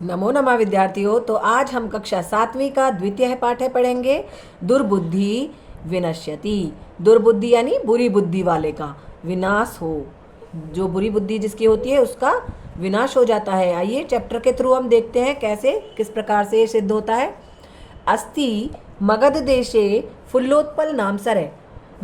नमो नमः विद्यार्थियों। तो आज हम कक्षा 7वीं का द्वितीय पाठ पढ़ेंगे। दुर्बुद्धि विनश्यति। दुर्बुद्धि यानी बुरी बुद्धि वाले का विनाश हो, जो बुरी बुद्धि जिसकी होती है उसका विनाश हो जाता है। आइए चैप्टर के थ्रू हम देखते हैं कैसे किस प्रकार से ये सिद्ध होता है। अस्ति मगध देशे फुल्लोत्पल नाम सरे।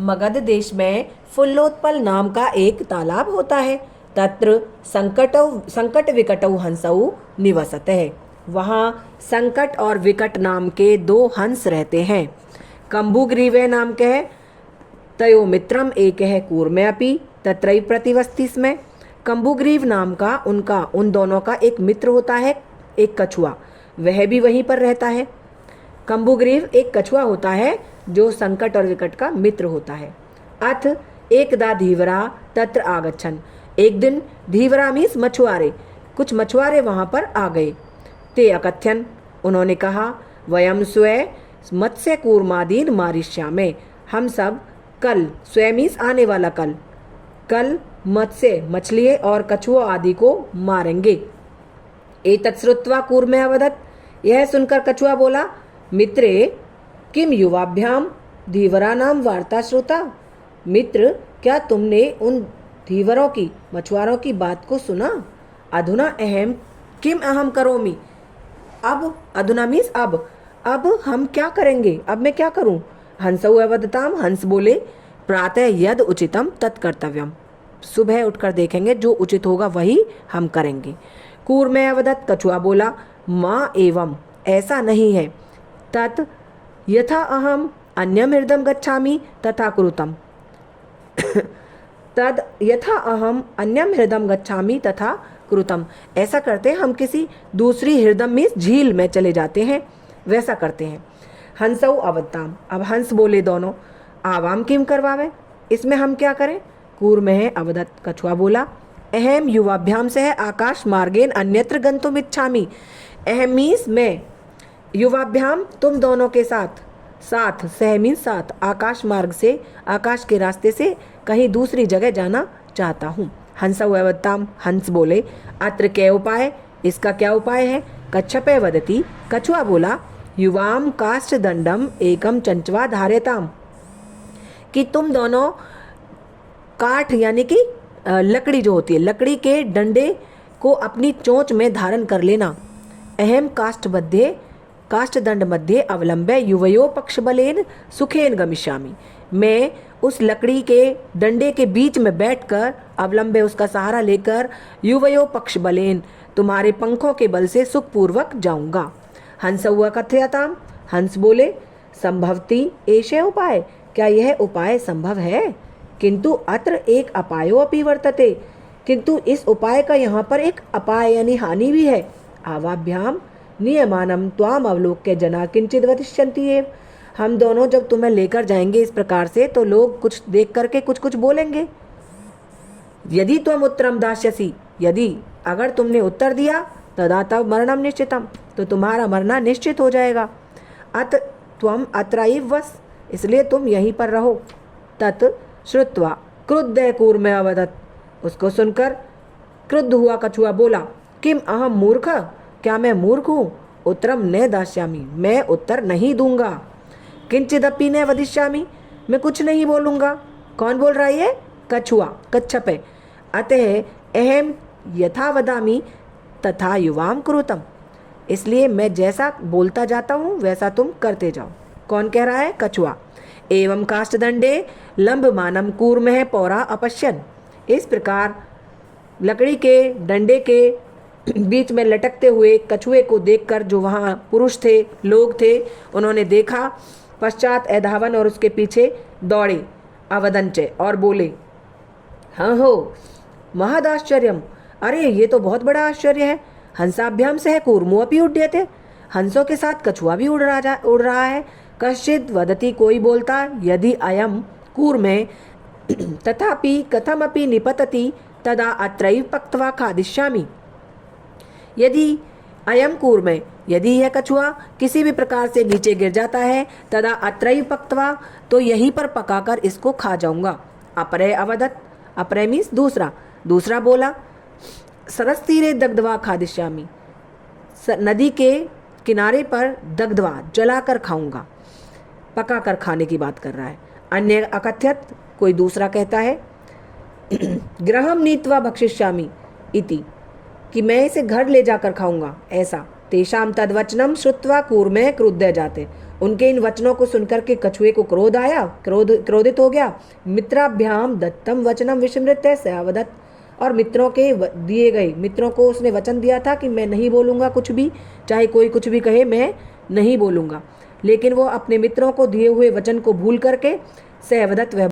मगध देश में फुल्लोत्पल नाम का एक तालाब होता है। तत्र संकट विकटौ हंसौ निवसते है। वहाँ संकट और विकट नाम के दो हंस रहते हैं। कंबुग्रीवे नाम के है, तयो मित्रम एक है कूर्मेऽपि तत्रैव प्रतिवसति स्म। कंबुग्रीव नाम का उन दोनों का एक मित्र होता है, एक कछुआ, वह भी वहीं पर रहता है। कंबुग्रीव एक कछुआ होता है जो संकट और विकट का मित्र होता है। अथ एकदा धीवरा तत्र आगच्छन्। एक दिन धीवरा मीन्स मछुआरे, कुछ मछुआरे वहाँ पर आ गए। ते अकथ्यन, उन्होंने कहा, वयम स्वयं मत्स्य कूर्मादीन मारिष्यामे। हम सब कल, स्वयं मीन्स आने वाला कल मत्स्य मछली और कछुआ आदि को मारेंगे। एतत् श्रुत्वा कूर्मे अवदत्, यह सुनकर कछुआ बोला, मित्रे किम युवाभ्याम धीवरा नाम वार्ता श्रुता। मित्र, क्या तुमने उन धीवरों की, मछुआरों की बात को सुना। अधुना अहम किम अहम करोमि। अब अधुना मीन्स अब हम क्या करेंगे, अब मैं क्या करूं। हंसौ अवदताम, हंस बोले, प्रातः यद उचितम तत्कर्तव्यम। सुबह उठकर देखेंगे, जो उचित होगा वही हम करेंगे। कूर्मे अवदत, कछुआ बोला, माँ एवं, ऐसा नहीं है। तत् यथा अहम अन्यम हृदम गच्छामि तथा कुरुतम। तद यथा अहम अन्यम हृदम गच्छामि तथा कुरुतम। ऐसा करते हैं, हम किसी दूसरी हृदम में झील में चले जाते हैं, वैसा करते हैं। हंसौ अवताम, अब हंस बोले दोनों, आवाम किम करवावे, इसमें हम क्या करें। कूर्म है अवदत, कछुआ बोला, अहम युवाभ्याम से है आकाश मार्गेन अन्यत्र गंतुम इच्छामि। अहम मीन्स मैं, युवाभ्याम तुम दोनों के साथ, सह मीन्स साथ, आकाश मार्ग से, आकाश के रास्ते से कहीं दूसरी जगह जाना चाहता हूँ। हंसौ अवताम, हंस बोले, अत्र क्या उपाय, इसका क्या उपाय है। कच्छपे वदति, कछुआ बोला, युवाम काष्ठ दंडम एकम चंचवा धार्यताम, कि तुम दोनों काठ यानी कि लकड़ी जो होती है, लकड़ी के डंडे को अपनी चोंच में धारण कर लेना। अहम काष्ठ दंड मध्य अवलंबे युवयो पक्ष बलेन सुखेन गमिष्यामि। मैं उस लकड़ी के डंडे के बीच में बैठकर, अवलंबे उसका सहारा लेकर, युवयो पक्ष बलेन, तुम्हारे पंखों के बल से सुखपूर्वक जाऊंगा। हंस हुआ कथयताम, हंस बोले, संभवती एषे उपाय, क्या यह उपाय संभव है। किंतु अत्र एक अपायो अपि वर्तते, किंतु इस उपाय का यहाँ पर एक अपाय यानी हानि भी है। आवाभ्याम नियमानम त्वाम अवलोक्य जना किंचित वदिष्यन्ति एव। हम दोनों जब तुम्हें लेकर जाएंगे इस प्रकार से, तो लोग कुछ देख करके कुछ कुछ बोलेंगे। यदि त्वम उत्तरम दास्यसि, यदि अगर तुमने उत्तर दिया, तदा तब मरणम निश्चितम, तो तुम्हारा मरना निश्चित हो जाएगा। अत त्वम अत्रैव वस, इसलिए तुम यहीं पर रहो। तत् श्रुत्वा क्रुद्ध कूर्मे अवदत्, उसको सुनकर क्रुद्ध हुआ कछुआ बोला, किम अहम मूर्ख, क्या मैं मूर्ख हूँ। उत्तरम न दास्यामि, मैं उत्तर नहीं दूंगा। किंचिदपि न वदिष्यामि, मैं कुछ नहीं बोलूंगा। कौन बोल रहा है, कछुआ, कच्छप है। अतः अहम यथा वदामि तथा युवाम कुरुतम, इसलिए मैं जैसा बोलता जाता हूँ वैसा तुम करते जाओ। कौन कह रहा है, कछुआ। एवं काष्ठदंडे लंबमानम कूर्मः पौरा अपश्यन, इस प्रकार लकड़ी के डंडे के बीच में लटकते हुए कछुए को देखकर जो वहाँ पुरुष थे, लोग थे, उन्होंने देखा। पश्चात एधावन, और उसके पीछे दौड़े। अवदंचे, और बोले, हाँ हो महदाश्चर्यम, अरे ये तो बहुत बड़ा आश्चर्य है। हंसाभ्याम से है कूर्मो अपि उड्यते, हंसों के साथ कछुआ भी उड़ रहा है। कश्चित वदति, कोई बोलता, यदि अयम कूर्मे तथापि कथमपि निपतति तदा अत्रैव पक्त्वा खादिष्यामि। यदि अयम कूर्मे, यदि यह कछुआ किसी भी प्रकार से नीचे गिर जाता है, तदा अत्रैव पक्त्वा, तो यहीं पर पकाकर इसको खा जाऊंगा। अपरे अवदत, अपरे मीन्स दूसरा बोला, सरस तीरे दग्धवा खादिष्यामि, नदी के किनारे पर दग्धवा जलाकर खाऊंगा, पका कर खाने की बात कर रहा है। अन्य अकथ्यत, कोई दूसरा कहता है गृहम नीत्वा भक्षिष्यामि इति, कि मैं इसे घर ले जाकर खाऊंगा, ऐसा। तेषाम तद्वचनम श्रुत्वा कूर्मे क्रुद्ध जाते, उनके इन वचनों को सुनकर के कछुए को क्रोध आया, क्रोधित हो गया। मित्राभ्याम दत्तम वचनम विस्मृत्य स अवदत्, और मित्रों के दिए गए, मित्रों को उसने वचन दिया था कि मैं नहीं बोलूँगा कुछ भी, चाहे कोई कुछ भी कहे मैं नहीं बोलूँगा, लेकिन वो अपने मित्रों को दिए हुए वचन को भूल करके स अवदत् वह